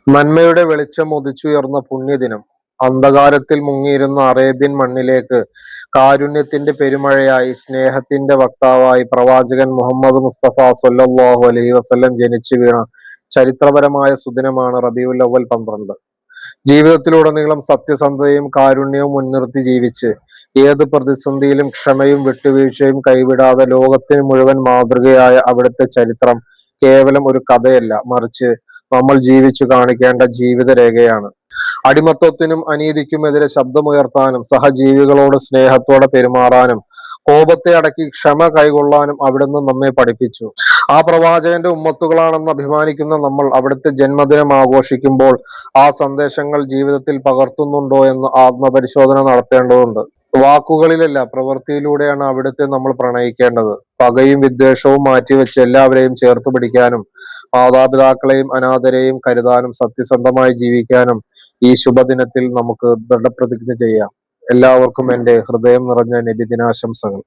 നന്മയുടെ വെളിച്ചം ഉദിച്ചുയർന്ന പുണ്യദിനം. അന്ധകാരത്തിൽ മുങ്ങിയിരുന്ന അറേബ്യൻ മണ്ണിലേക്ക് കാരുണ്യത്തിന്റെ പെരുമഴയായി, സ്നേഹത്തിന്റെ വക്താവായി പ്രവാചകൻ മുഹമ്മദ് മുസ്തഫ സ്വല്ലല്ലാഹു അലൈഹി വസല്ലം ജനിച്ചു വീണ ചരിത്രപരമായ സുദിനമാണ് റബീഉൽ അവ്വൽ 12. ജീവിതത്തിലുടനീളം സത്യസന്ധതയും കാരുണ്യവും മുൻനിർത്തി ജീവിച്ച്, ഏത് പ്രതിസന്ധിയിലും ക്ഷമയും വിട്ടുവീഴ്ചയും കൈവിടാതെ ലോകത്തിന് മുഴുവൻ മാതൃകയായ അവിടുത്തെ ചരിത്രം കേവലം ഒരു കഥയല്ല, മറിച്ച് നമ്മൾ ജീവിച്ചു കാണിക്കേണ്ട ജീവിതരേഖയാണ്. അടിമത്തത്തിനും അനീതിക്കുമെതിരെ ശബ്ദമുയർത്താനും, സഹജീവികളോട് സ്നേഹത്തോടെ പെരുമാറാനും, കോപത്തെ അടക്കി ക്ഷമ കൈകൊള്ളാനും അവിടുന്ന് നമ്മെ പഠിപ്പിച്ചു. ആ പ്രവാചകന്റെ ഉമ്മത്തുകളാണെന്ന് അഭിമാനിക്കുന്ന നമ്മൾ അവിടുത്തെ ജന്മദിനം ആഘോഷിക്കുമ്പോൾ ആ സന്ദേശങ്ങൾ ജീവിതത്തിൽ പകർത്തുന്നുണ്ടോ എന്ന് ആത്മപരിശോധന നടത്തേണ്ടതുണ്ട്. വാക്കുകളിലല്ല, പ്രവൃത്തിയിലൂടെയാണ് അവിടുത്തെ നമ്മൾ പ്രണയിക്കേണ്ടത്. പകയും വിദ്വേഷവും മാറ്റിവെച്ച് എല്ലാവരെയും ചേർത്ത് പിടിക്കാനും, മാതാപിതാക്കളെയും അനാഥരെയും കരുതാനും, സത്യസന്ധമായി ജീവിക്കാനും ഈ ശുഭദിനത്തിൽ നമുക്ക് ദൃഢപ്രതിജ്ഞ ചെയ്യാം. എല്ലാവർക്കും എൻ്റെ ഹൃദയം നിറഞ്ഞ നബിദിനാശംസകൾ.